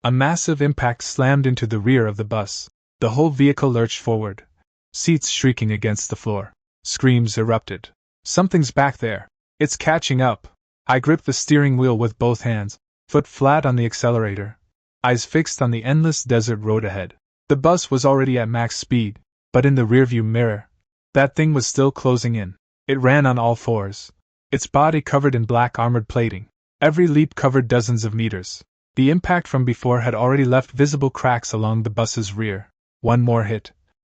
A massive impact slammed into the rear of the bus. The whole vehicle lurched forward, seats shrieking against the floor. Screams erupted. Something's back there. It's catching up. I gripped the steering wheel with both hands, foot flat on the accelerator, eyes fixed on the endless desert road ahead. The bus was already at max speed, but in the rearview mirror, that thing was still closing in. It ran on all fours, its body covered in black armored plating. Every leap covered dozens of meters. The impact from before had already left visible cracks along the bus's rear. One more hit,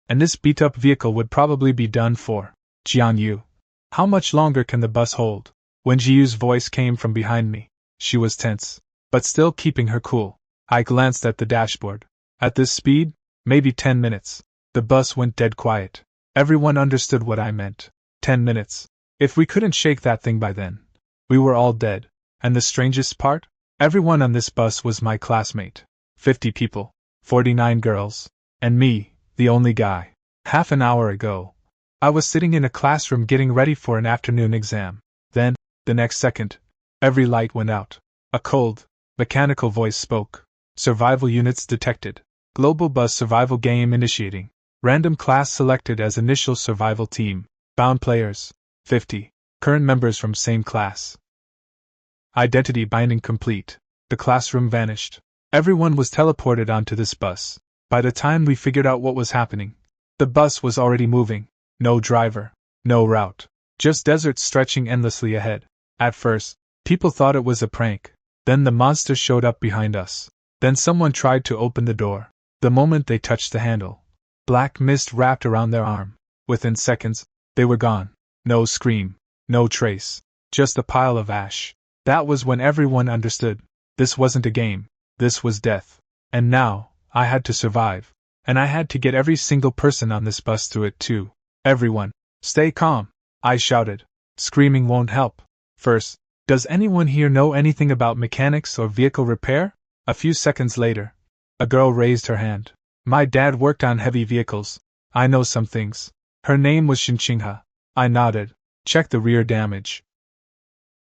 and this beat-up vehicle would probably be done for. Jianyu, how much longer can the bus hold? When Jiyu's voice came from behind me, she was tense, but still keeping her cool. I glanced at the dashboard. At this speed, maybe 10 minutes. The bus went dead quiet. Everyone understood what I meant. 10 minutes. If we couldn't shake that thing by then, we were all dead. And the strangest part? Everyone on this bus was my classmate. 50 people, 49 girls, and me, the only guy. Half an hour ago, I was sitting in a classroom getting ready for an afternoon exam. Then, the next second, every light went out. A cold, mechanical voice spoke. Survival units detected. Global bus survival game initiating. Random class selected as initial survival team. Bound players, 50. Current members from same class. Identity binding complete. The classroom vanished. Everyone was teleported onto this bus. By the time we figured out what was happening, the bus was already moving. No driver, no route, just desert stretching endlessly ahead. At first, people thought it was a prank. Then the monster showed up behind us. Then someone tried to open the door. The moment they touched the handle, black mist wrapped around their arm. Within seconds, they were gone. No scream, no trace, just a pile of ash. That was when everyone understood. This wasn't a game. This was death. And now, I had to survive. And I had to get every single person on this bus through it too. Everyone, stay calm, I shouted. Screaming won't help. First, does anyone here know anything about mechanics or vehicle repair? A few seconds later, a girl raised her hand. My dad worked on heavy vehicles. I know some things. Her name was Shinchingha. I nodded. Check the rear damage.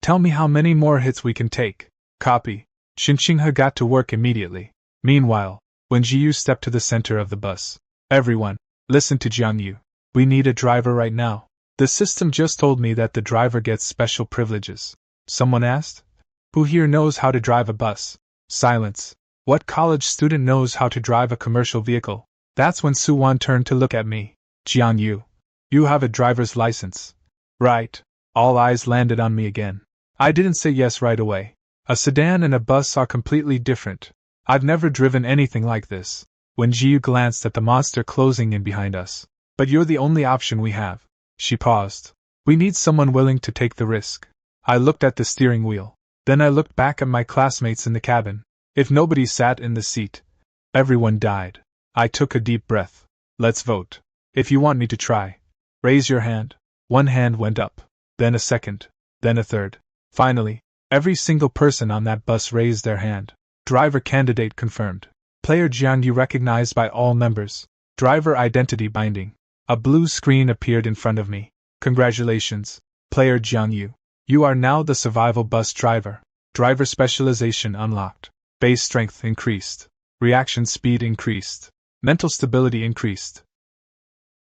Tell me how many more hits we can take. Copy. Shinchingha got to work immediately. Meanwhile, when Jiyu stepped to the center of the bus, everyone, listen to Jiangyu. We need a driver right now. The system just told me that the driver gets special privileges. Someone asked? Who here knows how to drive a bus? Silence. What college student knows how to drive a commercial vehicle? That's when Suwan turned to look at me. Jiangyu, you have a driver's license. Right. All eyes landed on me again. I didn't say yes right away. A sedan and a bus are completely different. I've never driven anything like this. When Jiyu glanced at the monster closing in behind us. But you're the only option we have. She paused. We need someone willing to take the risk. I looked at the steering wheel. Then I looked back at my classmates in the cabin. If nobody sat in the seat, everyone died. I took a deep breath. Let's vote. If you want me to try, raise your hand. One hand went up. Then a second. Then a third. Finally, every single person on that bus raised their hand. Driver candidate confirmed. Player Jiangyu recognized by all members. Driver identity binding. A blue screen appeared in front of me. Congratulations, Player Jiangyu. You are now the survival bus driver. Driver specialization unlocked. Base strength increased. Reaction speed increased. Mental stability increased.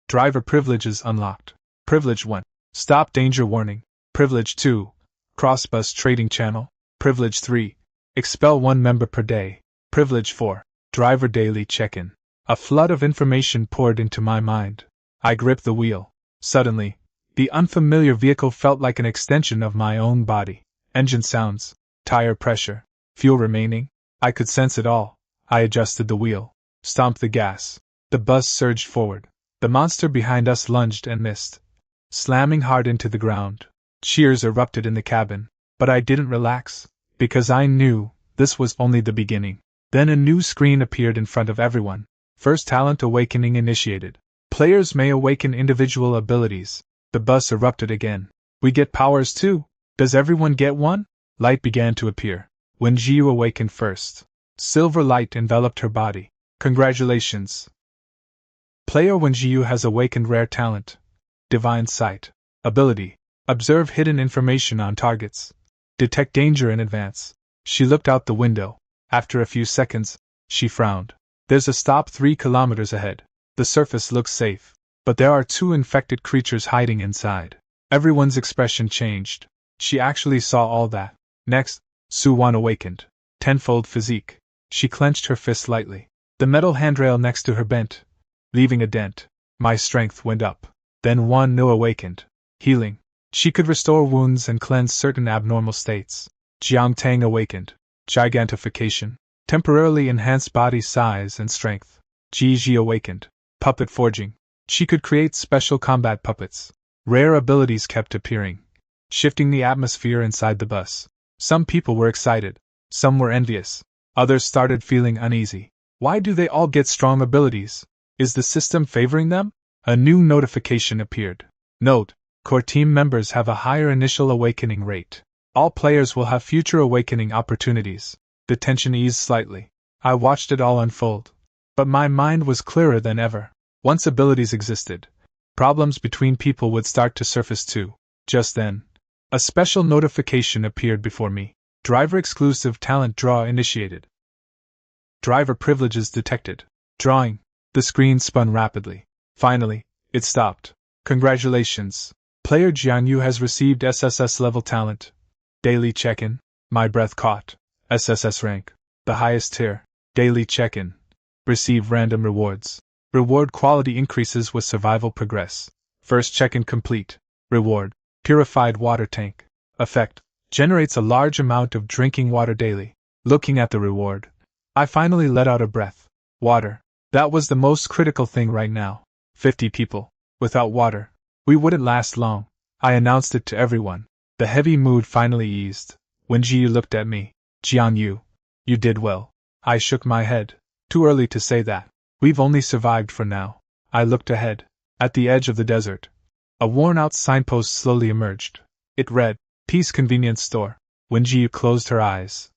Driver privileges unlocked. Privilege 1. Stop danger warning. Privilege 2. Cross-bus trading channel. Privilege 3. Expel one member per day. Privilege 4. Driver daily check-in. A flood of information poured into my mind. I gripped the wheel. Suddenly, the unfamiliar vehicle felt like an extension of my own body. Engine sounds, tire pressure, fuel remaining. I could sense it all. I adjusted the wheel, stomped the gas. The bus surged forward. The monster behind us lunged and missed, slamming hard into the ground. Cheers erupted in the cabin, but I didn't relax, because I knew this was only the beginning. Then a new screen appeared in front of everyone. First talent awakening initiated. Players may awaken individual abilities. The bus erupted again. We get powers too. Does everyone get one? Light began to appear. When Jiu awakened first, silver light enveloped her body. Congratulations. Player when Jiu has awakened rare talent. Divine Sight. Ability. Observe hidden information on targets. Detect danger in advance. She looked out the window. After a few seconds, she frowned. There's a stop 3 kilometers ahead. The surface looks safe, but there are 2 infected creatures hiding inside. Everyone's expression changed. She actually saw all that. Next, Suwon awakened. Tenfold physique. She clenched her fist lightly. The metal handrail next to her bent, leaving a dent. My strength went up. Then Wan Nu awakened. Healing. She could restore wounds and cleanse certain abnormal states. Jiang Tang awakened. Gigantification. Temporarily enhanced body size and strength. Ji Ji awakened. Puppet forging. She could create special combat puppets. Rare abilities kept appearing, shifting the atmosphere inside the bus. Some people were excited. Some were envious. Others started feeling uneasy. Why do they all get strong abilities? Is the system favoring them? A new notification appeared. Note: core team members have a higher initial awakening rate. All players will have future awakening opportunities. The tension eased slightly. I watched it all unfold. But my mind was clearer than ever. Once abilities existed, problems between people would start to surface too. Just then, a special notification appeared before me. Driver exclusive talent draw initiated. Driver privileges detected. Drawing. The screen spun rapidly. Finally, it stopped. Congratulations. Player Jiang Yu has received SSS level talent. Daily check-in. My breath caught. SSS rank. The highest tier. Daily check-in. Receive random rewards. Reward quality increases with survival progress. First check-in complete. Reward: purified water tank. Effect: generates a large amount of drinking water daily. Looking at the reward, I finally let out a breath. Water. That was the most critical thing right now. 50 people. Without water, we wouldn't last long. I announced it to everyone. The heavy mood finally eased. When Ji looked at me. Jiang Yu, you did well. I shook my head. Too early to say that. We've only survived for now. I looked ahead. At the edge of the desert, a worn-out signpost slowly emerged. It read, Peace Convenience Store. When Ji closed her eyes.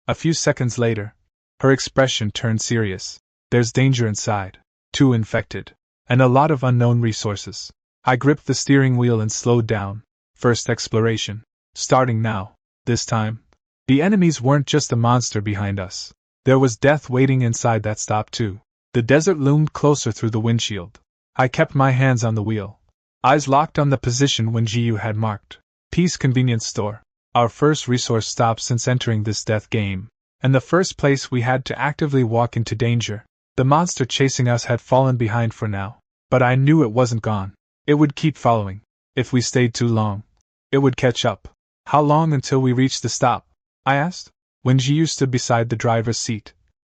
A few seconds later, her expression turned serious. There's danger inside. 2 infected. And a lot of unknown resources. I gripped the steering wheel and slowed down. First exploration. Starting now. This time, the enemies weren't just a monster behind us. There was death waiting inside that stop too. The desert loomed closer through the windshield. I kept my hands on the wheel. Eyes locked on the position when Jiu had marked. Peace Convenience Store. Our first resource stop since entering this death game. And the first place we had to actively walk into danger. The monster chasing us had fallen behind for now. But I knew it wasn't gone. It would keep following. If we stayed too long, it would catch up. How long until we reached the stop? I asked. When Jiu stood beside the driver's seat.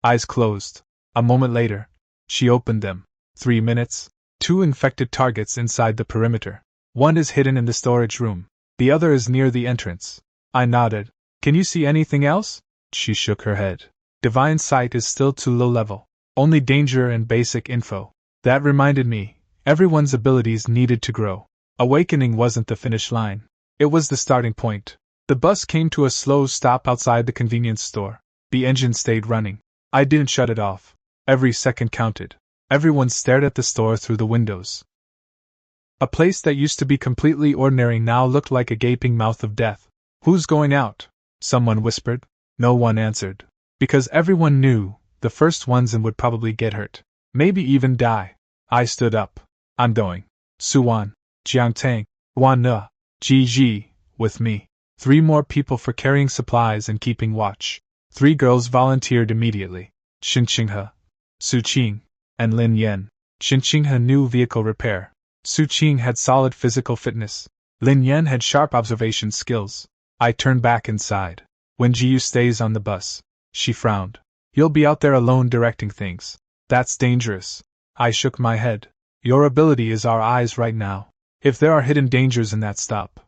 Eyes closed. A moment later, she opened them. 3 minutes. 2 infected targets inside the perimeter. One is hidden in the storage room. The other is near the entrance. I nodded. Can you see anything else? She shook her head. Divine sight is still too low level. Only danger and basic info. That reminded me, everyone's abilities needed to grow. Awakening wasn't the finish line. It was the starting point. The bus came to a slow stop outside the convenience store. The engine stayed running. I didn't shut it off. Every second counted. Everyone stared at the store through the windows. A place that used to be completely ordinary now looked like a gaping mouth of death. Who's going out? Someone whispered. No one answered. Because everyone knew, the first ones in would probably get hurt. Maybe even die. I stood up. I'm going. Suwon, Jiangtang, Wan Ne, Ji Ji, with me. 3 more people for carrying supplies and keeping watch. 3 girls volunteered immediately. Shin Qinghe, Su Qing, and Lin Yan. Shin Qinghe knew vehicle repair. Su Qing had solid physical fitness. Lin Yan had sharp observation skills. I turned back inside. When Jiu stays on the bus. She frowned. You'll be out there alone directing things. That's dangerous. I shook my head. Your ability is our eyes right now. If there are hidden dangers in that stop,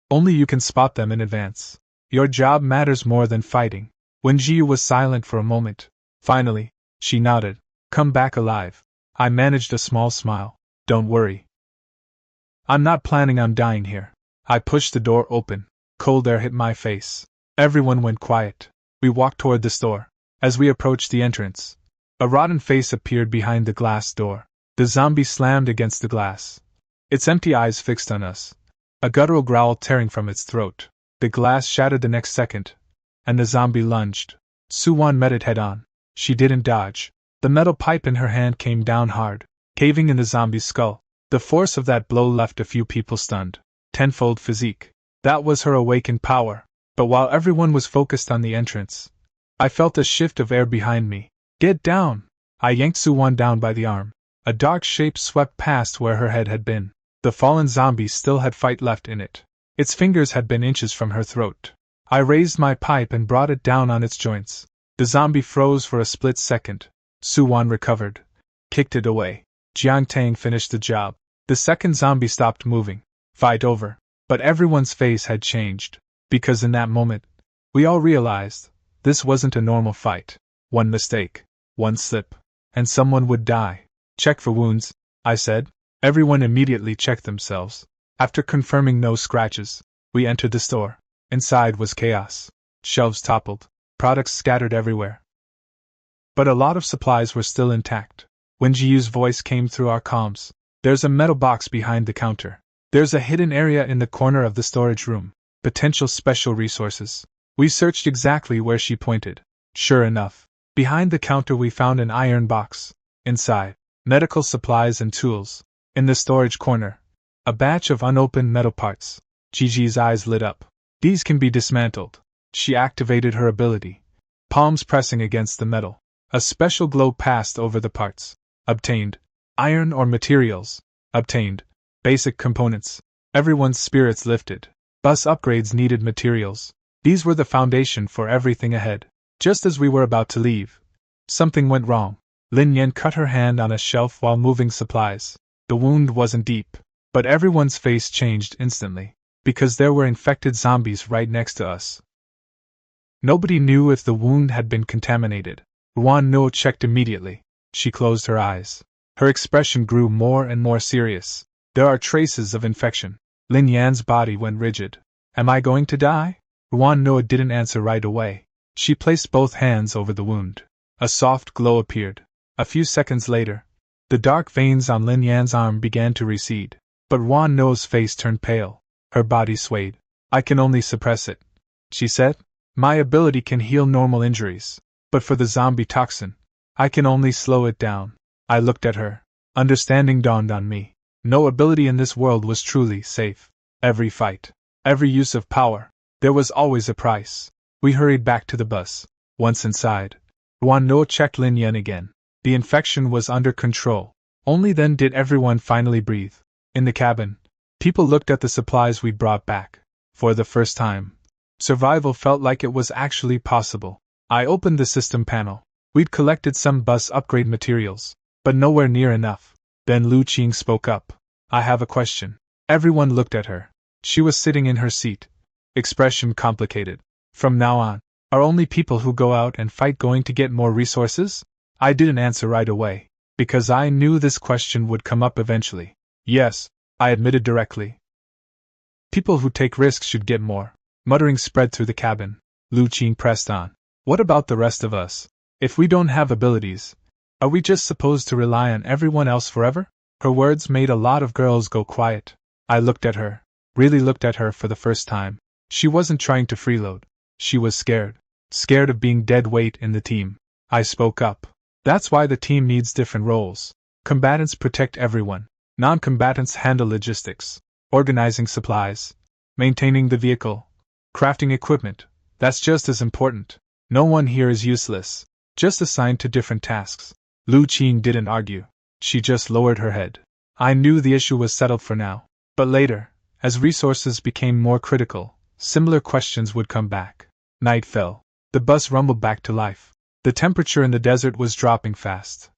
only you can spot them in advance. Your job matters more than fighting. When Jiu was silent for a moment. Finally, she nodded. Come back alive. I managed a small smile. Don't worry. I'm not planning on dying here. I pushed the door open. Cold air hit my face. Everyone went quiet. We walked toward the store. As we approached the entrance, a rotten face appeared behind the glass door. The zombie slammed against the glass. Its empty eyes fixed on us. A guttural growl tearing from its throat. The glass shattered the next second, and the zombie lunged. Suwon met it head on. She didn't dodge. The metal pipe in her hand came down hard, caving in the zombie's skull. The force of that blow left a few people stunned. Tenfold physique. That was her awakened power. But while everyone was focused on the entrance, I felt a shift of air behind me. Get down! I yanked Suwon down by the arm. A dark shape swept past where her head had been. The fallen zombie still had fight left in it. Its fingers had been inches from her throat. I raised my pipe and brought it down on its joints. The zombie froze for a split second. Suwon recovered, kicked it away. Jiang Tang finished the job. The second zombie stopped moving. Fight over. But everyone's face had changed. Because in that moment, we all realized this wasn't a normal fight. One mistake, one slip, and someone would die. Check for wounds, I said. Everyone immediately checked themselves. After confirming no scratches, we entered the store. Inside was chaos. Shelves toppled, products scattered everywhere. But a lot of supplies were still intact. When Jiyu's voice came through our comms, there's a metal box behind the counter. There's a hidden area in the corner of the storage room. Potential special resources. We searched exactly where she pointed. Sure enough, behind the counter we found an iron box. Inside, medical supplies and tools. In the storage corner, a batch of unopened metal parts. Gigi's eyes lit up. These can be dismantled. She activated her ability, palms pressing against the metal. A special glow passed over the parts. Obtained. Iron or materials. Obtained. Basic components. Everyone's spirits lifted. Bus upgrades needed materials. These were the foundation for everything ahead. Just as we were about to leave, something went wrong. Lin Yan cut her hand on a shelf while moving supplies. The wound wasn't deep, but everyone's face changed instantly, because there were infected zombies right next to us. Nobody knew if the wound had been contaminated. Ruan No checked immediately. She closed her eyes. Her expression grew more and more serious. There are traces of infection. Lin Yan's body went rigid. Am I going to die? Ruan No didn't answer right away. She placed both hands over the wound. A soft glow appeared. A few seconds later, the dark veins on Lin Yan's arm began to recede. But Ruan No's face turned pale. Her body swayed. I can only suppress it, she said. My ability can heal normal injuries. But for the zombie toxin, I can only slow it down. I looked at her. Understanding dawned on me. No ability in this world was truly safe. Every fight, every use of power, there was always a price. We hurried back to the bus. Once inside, Ruan No checked Lin Yan again. The infection was under control. Only then did everyone finally breathe. In the cabin, people looked at the supplies we brought back. For the first time, survival felt like it was actually possible. I opened the system panel. We'd collected some bus upgrade materials, but nowhere near enough. Then Lu Qing spoke up. I have a question. Everyone looked at her. She was sitting in her seat. Expression complicated. From now on, are only people who go out and fight going to get more resources? I didn't answer right away, because I knew this question would come up eventually. Yes, I admitted directly. People who take risks should get more. Muttering spread through the cabin. Lu Qing pressed on. What about the rest of us? If we don't have abilities, are we just supposed to rely on everyone else forever? Her words made a lot of girls go quiet. I looked at her, really looked at her for the first time. She wasn't trying to freeload. She was scared. Scared of being dead weight in the team. I spoke up. That's why the team needs different roles. Combatants protect everyone. Non-combatants handle logistics, organizing supplies, maintaining the vehicle, crafting equipment. That's just as important. No one here is useless, just assigned to different tasks. Lu Qing didn't argue. She just lowered her head. I knew the issue was settled for now. But later, as resources became more critical, similar questions would come back. Night fell. The bus rumbled back to life. The temperature in the desert was dropping fast.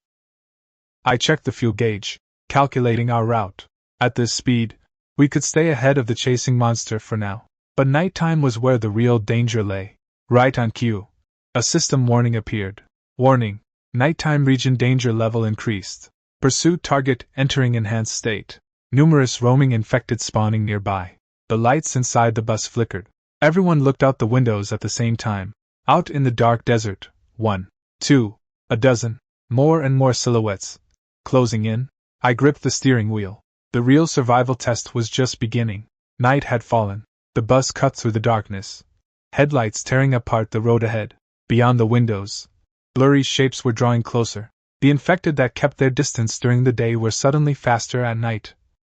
I checked the fuel gauge, calculating our route. At this speed, we could stay ahead of the chasing monster for now. But nighttime was where the real danger lay. Right on cue, a system warning appeared. Warning: nighttime region danger level increased. Pursuit target entering enhanced state. Numerous roaming infected spawning nearby. The lights inside the bus flickered. Everyone looked out the windows at the same time. Out in the dark desert, 1, 2, a dozen, more and more silhouettes. Closing in, I gripped the steering wheel. The real survival test was just beginning. Night had fallen. The bus cut through the darkness, headlights tearing apart the road ahead. Beyond the windows, blurry shapes were drawing closer. The infected that kept their distance during the day were suddenly faster at night.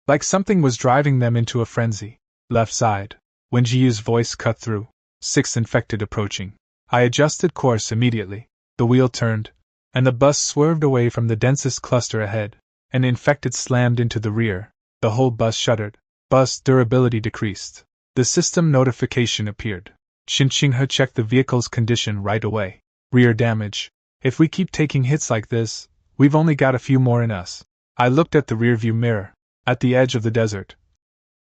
Like something was driving them into a frenzy. Left side. When Jiu's voice cut through. 6 infected approaching. I adjusted course immediately. The wheel turned, and the bus swerved away from the densest cluster ahead. An infected slammed into the rear. The whole bus shuddered. Bus durability decreased. The system notification appeared. Xinqinghe checked the vehicle's condition right away. Rear damage. If we keep taking hits like this, we've only got a few more in us. I looked at the rearview mirror. At the edge of the desert,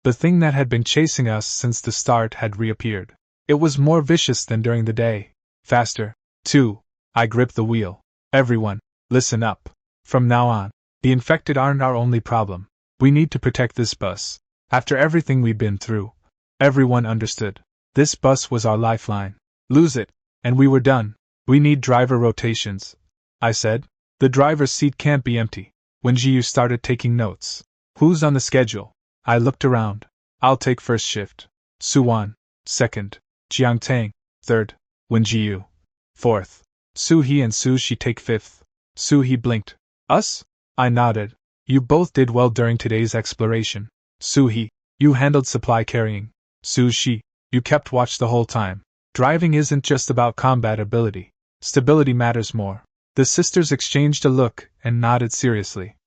the thing that had been chasing us since the start had reappeared. It was more vicious than during the day. Faster, too. I gripped the wheel. Everyone, listen up. From now on, the infected aren't our only problem. We need to protect this bus. After everything we've been through, everyone understood. This bus was our lifeline. Lose it, and we were done. We need driver rotations, I said. The driver's seat can't be empty. When Jiu started taking notes. Who's on the schedule? I looked around. I'll take first shift. Suwan, second. Jiang Tang, third. Wen Jiu, fourth. Su He and Su Shi take fifth. Su He blinked. Us? I nodded. You both did well during today's exploration. Su He, you handled supply carrying. Su Shi, you kept watch the whole time. Driving isn't just about combat ability. Stability matters more. The sisters exchanged a look and nodded seriously.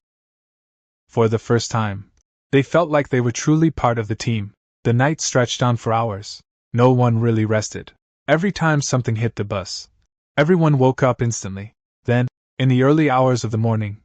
For the first time, they felt like they were truly part of the team. The night stretched on for hours. No one really rested. Every time something hit the bus, everyone woke up instantly. Then, in the early hours of the morning,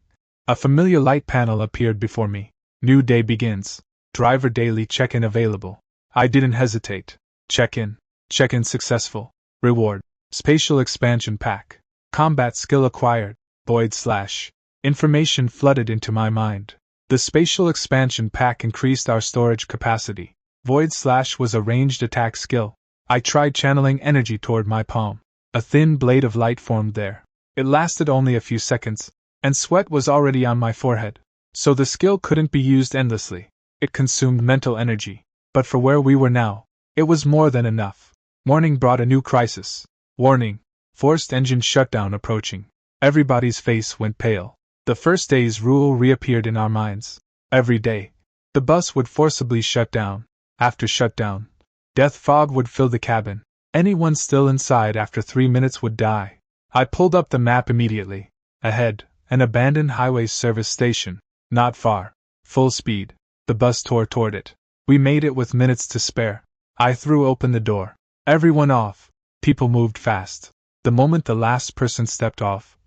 a familiar light panel appeared before me. New day begins. Driver daily check-in available. I didn't hesitate. Check-in. Check-in successful. Reward. Spatial expansion pack. Combat skill acquired. Void slash. Information flooded into my mind. The spatial expansion pack increased our storage capacity. Void slash was a ranged attack skill. I tried channeling energy toward my palm. A thin blade of light formed there. It lasted only a few seconds, and sweat was already on my forehead. So the skill couldn't be used endlessly. It consumed mental energy. But for where we were now, it was more than enough. Morning brought a new crisis. Warning. Forced engine shutdown approaching. Everybody's face went pale. The first day's rule reappeared in our minds. Every day, the bus would forcibly shut down. After shutdown, death fog would fill the cabin. Anyone still inside after 3 minutes would die. I pulled up the map immediately. Ahead, an abandoned highway service station. Not far. Full speed. The bus tore toward it. We made it with minutes to spare. I threw open the door. Everyone off. People moved fast. The moment the last person stepped off,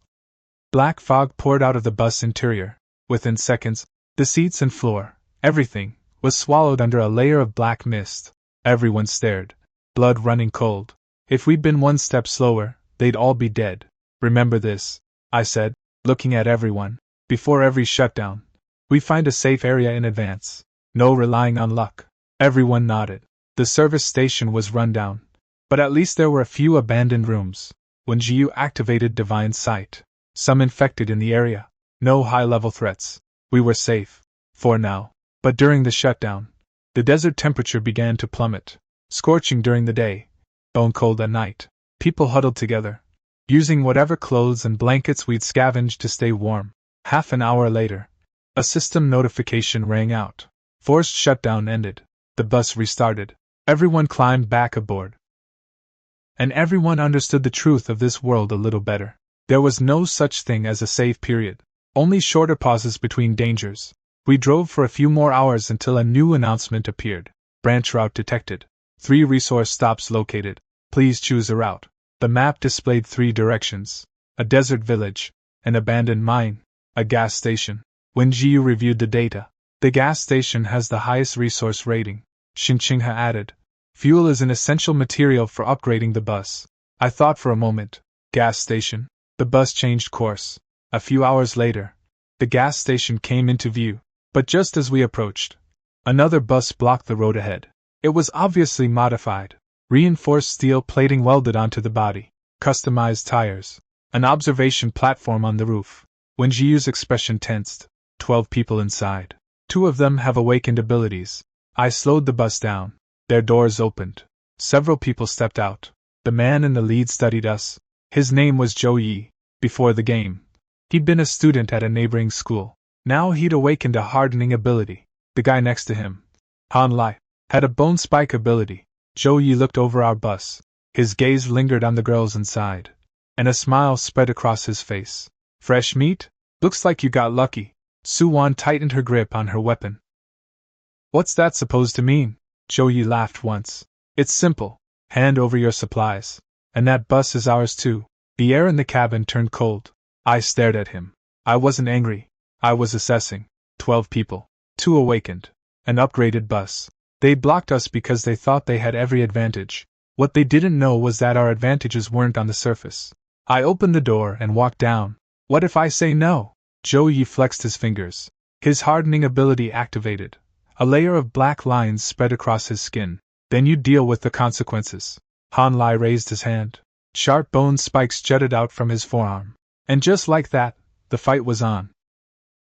black fog poured out of the bus interior. Within seconds, the seats and floor, everything, was swallowed under a layer of black mist. Everyone stared, blood running cold. If we'd been one step slower, they'd all be dead. Remember this, I said, looking at everyone. Before every shutdown, we find a safe area in advance. No relying on luck. Everyone nodded. The service station was run down, but at least there were a few abandoned rooms. When Jiu activated Divine Sight, some infected in the area. No high-level threats. We were safe. For now. But during the shutdown, the desert temperature began to plummet. Scorching during the day, bone cold at night. People huddled together, using whatever clothes and blankets we'd scavenged to stay warm. Half an hour later, a system notification rang out. Forced shutdown ended. The bus restarted. Everyone climbed back aboard. And everyone understood the truth of this world a little better. There was no such thing as a safe period. Only shorter pauses between dangers. We drove for a few more hours until a new announcement appeared. Branch route detected. 3 resource stops located. Please choose a route. The map displayed 3 directions. A desert village, an abandoned mine, a gas station. When Jiu reviewed the data, the gas station has the highest resource rating. Xinqinghe added. Fuel is an essential material for upgrading the bus. I thought for a moment. Gas station. The bus changed course. A few hours later, the gas station came into view. But just as we approached, another bus blocked the road ahead. It was obviously modified. Reinforced steel plating welded onto the body. Customized tires. An observation platform on the roof. When Jiu's expression tensed. 12 people inside. 2 of them have awakened abilities. I slowed the bus down. Their doors opened. Several people stepped out. The man in the lead studied us. His name was Zhou Yi. Before the game, he'd been a student at a neighboring school. Now he'd awakened a hardening ability. The guy next to him, Han Lai, had a bone spike ability. Zhou Yi looked over our bus. His gaze lingered on the girls inside, and a smile spread across his face. Fresh meat? Looks like you got lucky. Su Wan tightened her grip on her weapon. What's that supposed to mean? Zhou Yi laughed once. It's simple. Hand over your supplies. And that bus is ours too. The air in the cabin turned cold. I stared at him. I wasn't angry. I was assessing. 12 people. 2 awakened. An upgraded bus. They blocked us because they thought they had every advantage. What they didn't know was that our advantages weren't on the surface. I opened the door and walked down. What if I say no? Zhou Yi flexed his fingers. His hardening ability activated. A layer of black lines spread across his skin. Then you deal with the consequences. Han Lai raised his hand. Sharp bone spikes jutted out from his forearm. And just like that, the fight was on.